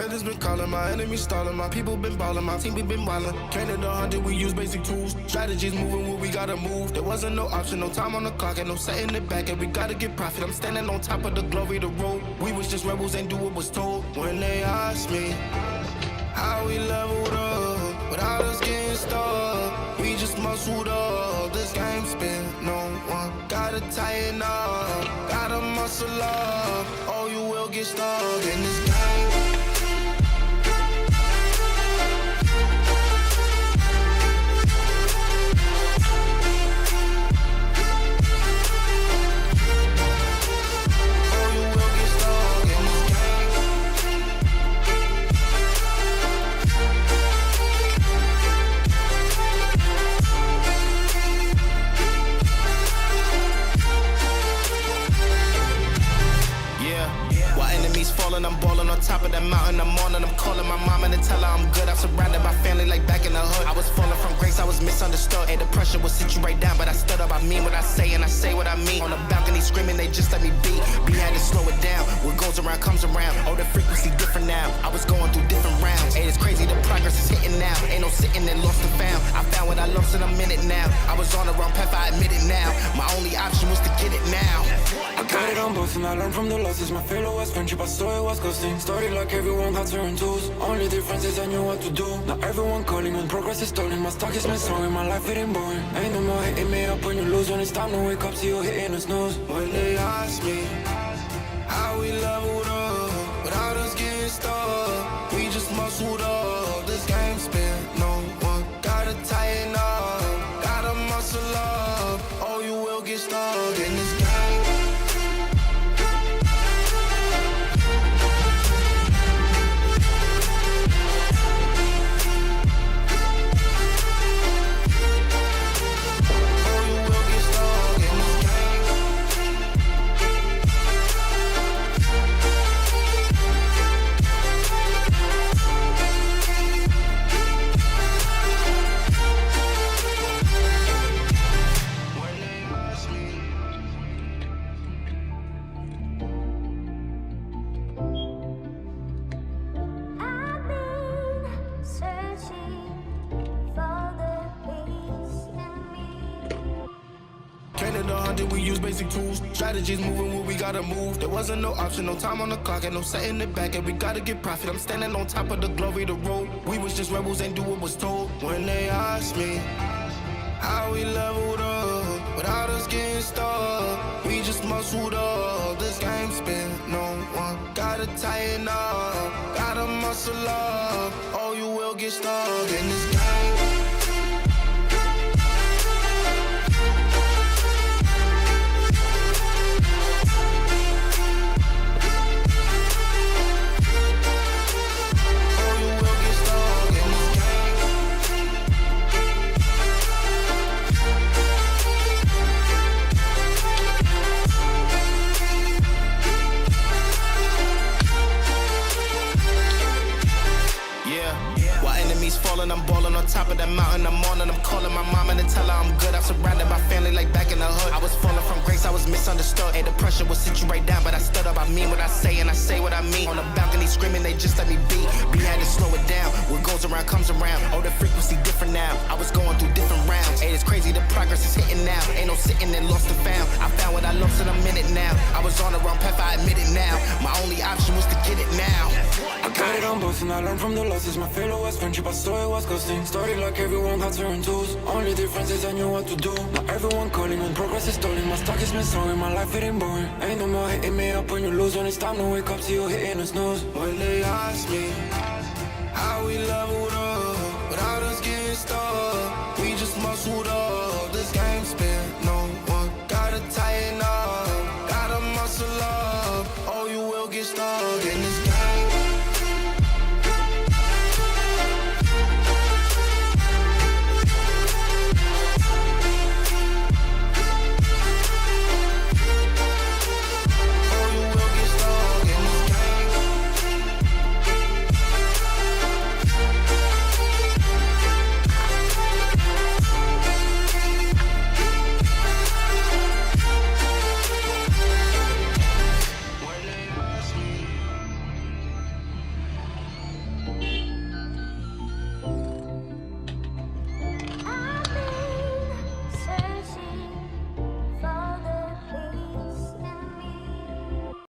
haters been calling, my enemies stalling, my people been balling, my team we been wildin'. Can't 100, we use basic tools. Strategies moving where we gotta move. There wasn't no option, no time on the clock, and no setting it back, and we gotta get profit. I'm standing on top of the glory, the road. We was just rebels, ain't do what was told. When they asked me how we leveled up, without us getting stuck, we just muscled up. This game spin, no one gotta tighten up, gotta muscle up, or you will get stuck in this game. I'm ballin' on top of that mountain, I'm on and I'm calling my mama to tell her I'm good. I'm surrounded by family like back in the hood. I was falling from grace, I was misunderstood. Hey, the pressure will sit you right down, but I stood up. I mean what I say and I say what I mean. On the balcony screaming, they just let me be. We had to slow it down, what goes around comes around. Oh, the frequency different now, I was going through different rounds. Hey, it's crazy, the progress is hitting now. Ain't no sitting and lost and found. I found what I lost in a minute now. I was on the wrong path, I admit it now. My only option was to get it now. I got it on both and I learned from the losses. My failure was friendship, I saw it was ghosting. Started like everyone had certain tools. Only difference is I knew what to do. Now everyone calling when progress is stalling. My stock is my song and my life hitting boring. Ain't no more hitting me up when you lose. When it's time to wake up, see you hitting the snooze. When they ask me how we leveled up, without us getting stuck, we just muscled up. This game spin, no one gotta tighten up, gotta muscle up, or you will get stuck in this game. We use basic tools, strategies moving where we gotta move. There wasn't no option, no time on the clock, and no setting it back, and we gotta get profit. I'm standing on top of the glory, the road. We was just rebels, ain't do what was told. When they asked me how we leveled up, without us getting stuck, we just muscled up. This game spin, no one gotta tighten up, gotta muscle up, or you will get stuck in this game. Falling, I'm balling on top of that mountain, I'm on and I'm calling my mama to tell her I'm good. I'm surrounded by family like back in the hood. I was falling from grace, I was misunderstood. Hey, the pressure will sit you right down, but I stood up. I mean what I say and I say what I mean. On the balcony screaming, they just let me be. We had to slow it down, what goes around comes around. Oh, the frequency different now, I was going through different rounds. Hey, it's crazy, the progress is hitting now. Ain't no sitting and lost and found. I found what I lost in a minute now. I was on the wrong path, I admit it now. My only option was to get it now. I got it on both and I learned from the losses. My failure was friendship, I saw it was ghosting. Started like everyone had certain tools. Only difference is I knew what to do. Now everyone calling when progress is stalling. My stock is missing and my life hitting boring. Ain't no more hitting me up when you lose. When it's time to wake up, see you hitting the snooze. When they ask me how we love